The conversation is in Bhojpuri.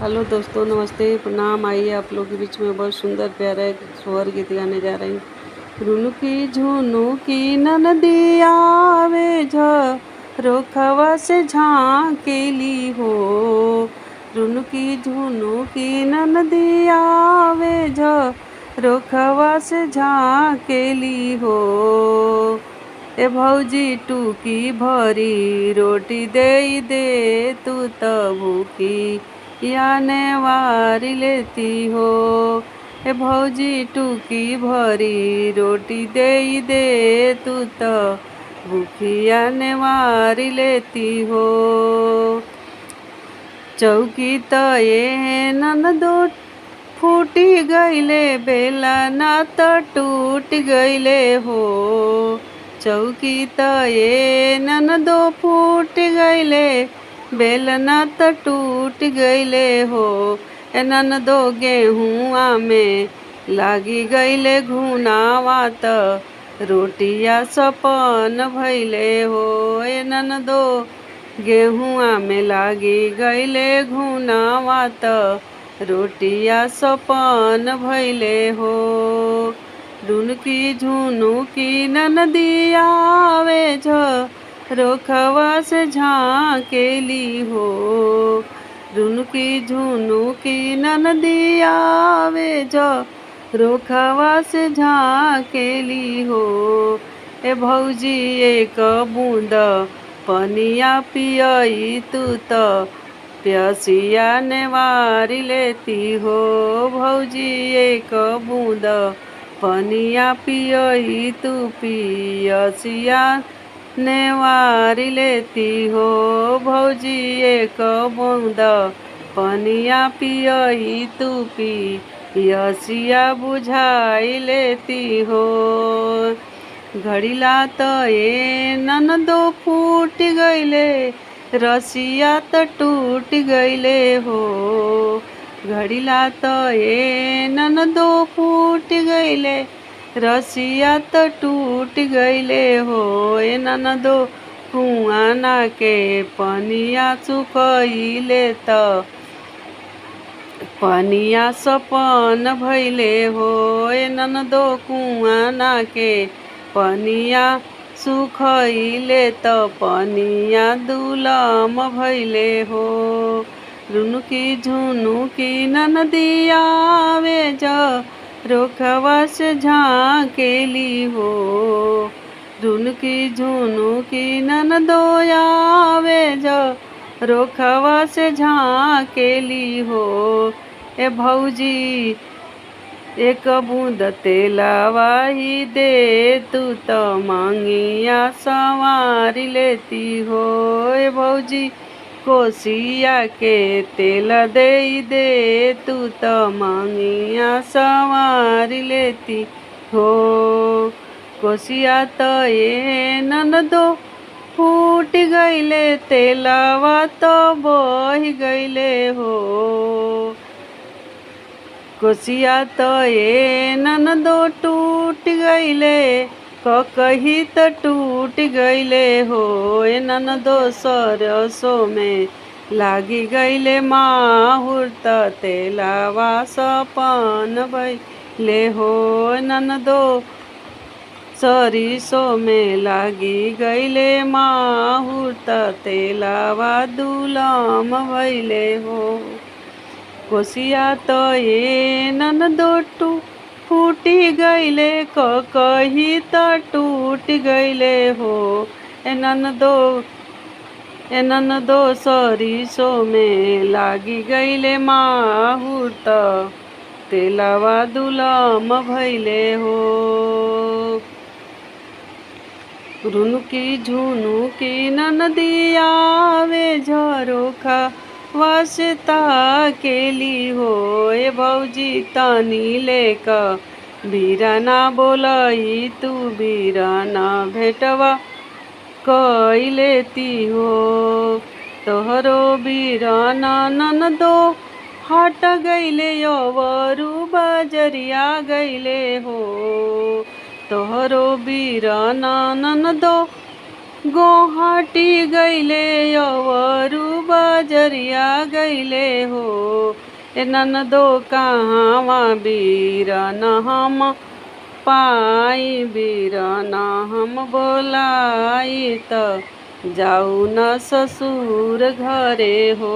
हेलो दोस्तों, नमस्ते, प्रणाम। आइए आप लोग के बीच में बहुत सुंदर प्यारा एक स्वर गीत गाने जा रही हूँ। रुनुकी झुनुकी ननदिया आवे रोखवा से झाँकेली हो। रुनुकी झुनुकी ननदिया आवे रोखवा से झाँकेली हो। ए भौजी टूकी भरी रोटी दे तू त भूखी या नेवारी लेती हो। ए भौजी टूकी भरी रोटी दे तू त भूखिया नेवारी लेती हो। चौकी त ये ननदो फूटी गईले बेला ना त टूट गईले हो। चौकी त ये ननदो फूट गईले बेलना त टूट गईले हो। ए ननदो गेहुआ में लागी गईले घुनावा त रोटिया सपन भइले हो। ए ननदो गेहुआ में लागी गईले घुनावा त रोटिया सपन भइले हो। रुनकी झुनुकी ननदिया आवे रोखवा से झाँकेली हो। रुनकी झुनुकी ननदिया आवे रोखवा से झाँकेली हो। ए भौजी एक बूंद पनिया पियई तू त प्यासिया नेवारी लेती हो। भौजी एक बूंद पनिया पियई तू पियसिया नेवारी लेती हो। भौजी एक बूंद पनिया पियई तू पियसिया बुझाई लेती हो। घड़ीला त ये ननदो फूट गईले रसिया त टूट गईले हो। घड़ीला त ये ननदो फूट गईले रसिया त टूट गईले हो। ए ननदो कुआं ना के पनिया सुखइले त पनिया सपन भइले हो। ए ननदो कुआं ना के पनिया सुखइले त पनिया दुलम भइले हो। रुनुकी झुनुकी ननदिया आवे रोखवा से झाँकेली हो। रुनकी झुनुकी ननदो आवे रोखवा से झाँकेली हो। ए भौजी एक बूंद तेलावा ही दे तू त मांगिया संवारी लेती हो। ए भौजी कोसिया के तेल दे तू त मांगिया संवारी लेती हो। कोसिया त ये ननदो फूट गईले तेलावा तो बह गईले हो। कोसिया त ये ननदो टूट गईले कही त टूट गईले हो। ए ननदो सरसो में लागी गईले माहुर त तेलावा सपन भइले हो। ननदो सरिसो में लागी गईले माहुर त तेलावा दुलम भइले हो। कोसिया त ये ननदो फूटी गईले कही त टूट गईले हो। ए ननदो सरिसो में लागी गईले माहुर त तेलावा दुलम भइले हो। रुनुकी झुनुकी ननदिया आवे रोखा वास्ता केली हो। ए भौजी तनी लेक बीराना बोलई तू बीराना भेटवा कई लेती हो। तोहरो बीराना ननदो हट गईले अवरू बजरिया गईले हो। तोहरो बीराना ननदो गोहाटी गैले अवरु बजरिया गैले हो। ए ननदो कहवा बीरन हम पाई, बीरन हम बोलाई त जाऊ न ससुर घरे हो।